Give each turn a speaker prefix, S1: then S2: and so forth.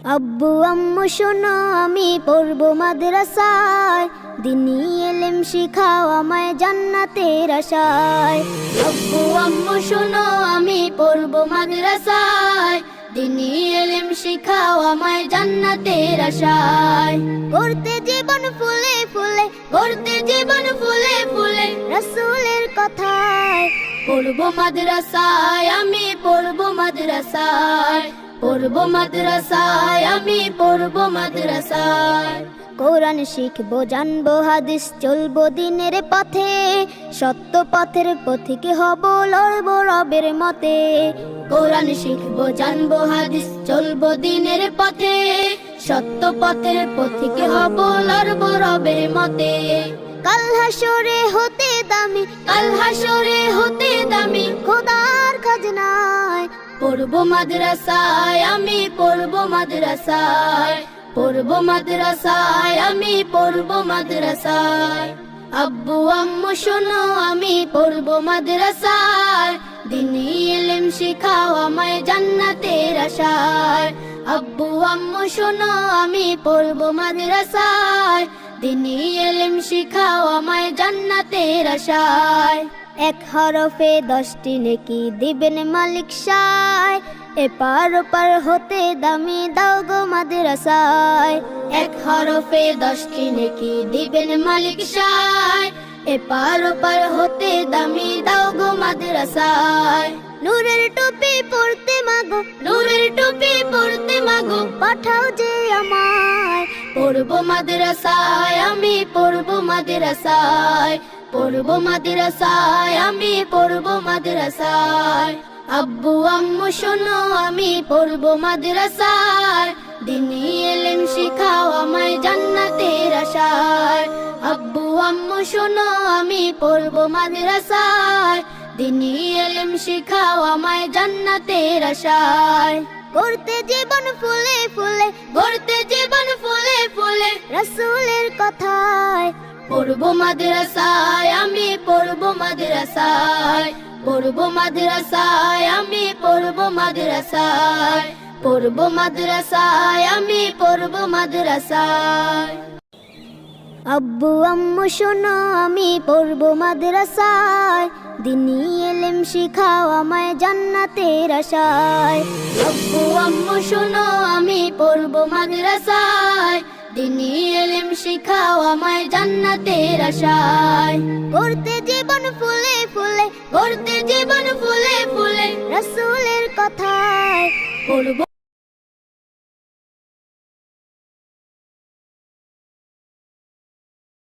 S1: আব্বু আম্মু শোনো আমি পড়বো মাদ্রাসায়, দিনী ইলম শিখাও আমায় জান্নাতের আশায়। আব্বু আম্মু শোনো আমি পড়বো মাদ্রাসায়, দিনী ইলম শিখাও আমায় জান্নাতের আশায়। করতে জীবন ফুলে ফুলে, করতে জীবন ফুলে ফুলে রাসূলের কথায়। পড়বো মাদ্রাসায় আমি পড়বো মাদ্রাসায়, পড়বো মাদ্রাসায় আমি পড়বো মাদ্রাসায়। কোরআন শিখবো জানবো হাদিস চলবো দিনের পথে, সত্য পথের পথিক হব লড়বো রবের মতে। কোরআন শিখবো জানবো হাদিস চলবো দিনের পথে, সত্য পথের পথিক হব লড়বো রবের মতে। কাল হাসরে হতে দামি, কাল হাসরে হতে দামি খোদার খাজনায়। পড়বো মাদ্রাসায় আমি পড়বো মাদ্রাসায়, পড়বো মাদ্রাসায় আমি পড়বো মাদ্রাসায়। আব্বু আম্মু শোনো আমি পড়বো মাদ্রাসায়, দিনী ইলম শিখাও আমায় জান্নাতের আশায়। আব্বু আম্মু শোনো আমি পড়বো মাদ্রাসায়, দিনী ইলম শিখাও আমায় জান্নাতের আশায়। এক হরফে 10টি নেকি দিবেন মালিক সায়, এপার ওপার হতে দামি দাও গো মাদ্রাসায়। এক হরফে 10টি নেকি দিবেন মালিক সায়, এপার ওপার হতে দামি দাও গো মাদ্রাসায়। নূরের টুপি পরতে মাগো, নূরের টুপি পরতে মাগো পাঠাও যে আমায়। পড়বো মাদ্রাসায় আমি পড়বো মাদ্রাসায়, পড়বো মাদ্রাসায় আমি পড়বো মাদ্রাসায়। আব্বু আম্মু শোনো আমি পড়বো মাদ্রাসায়, দিনী ইলম শিখাও আমায় জান্নাতের আশায়। আব্বু আম্মু শোনো আমি পড়বো মাদ্রাসায়, দিনী ইলম শিখাও আমায় জান্নাতের আশায়। করতে জীবন ফুলে ফুলে, করতে জীবন ফুলে ফুলে রাসূলের কথায়। পড়বো মাদ্রাসায় আমি পড়বো মাদ্রাসায়, পড়বো মাদ্রাসায় আমি পড়বো মাদ্রাসায়, পড়বো মাদ্রাসায় আমি পড়বো মাদ্রাসায়। আব্বু আম্মু শোনো আমি পড়বো মাদ্রাসায়, দিনী ইলম শিখাও আমায় জান্নাতের আশায়। আব্বু আম্মু শোনো আমি পড়বো মাদ্রাসায়, দিনী ইলম শিখাও আমায় জান্নাতের আশায়। করতে জীবন ফুলে ফুলে, করতে জীবন ফুলে ফুলে রাসূলের কথায়। পড়বো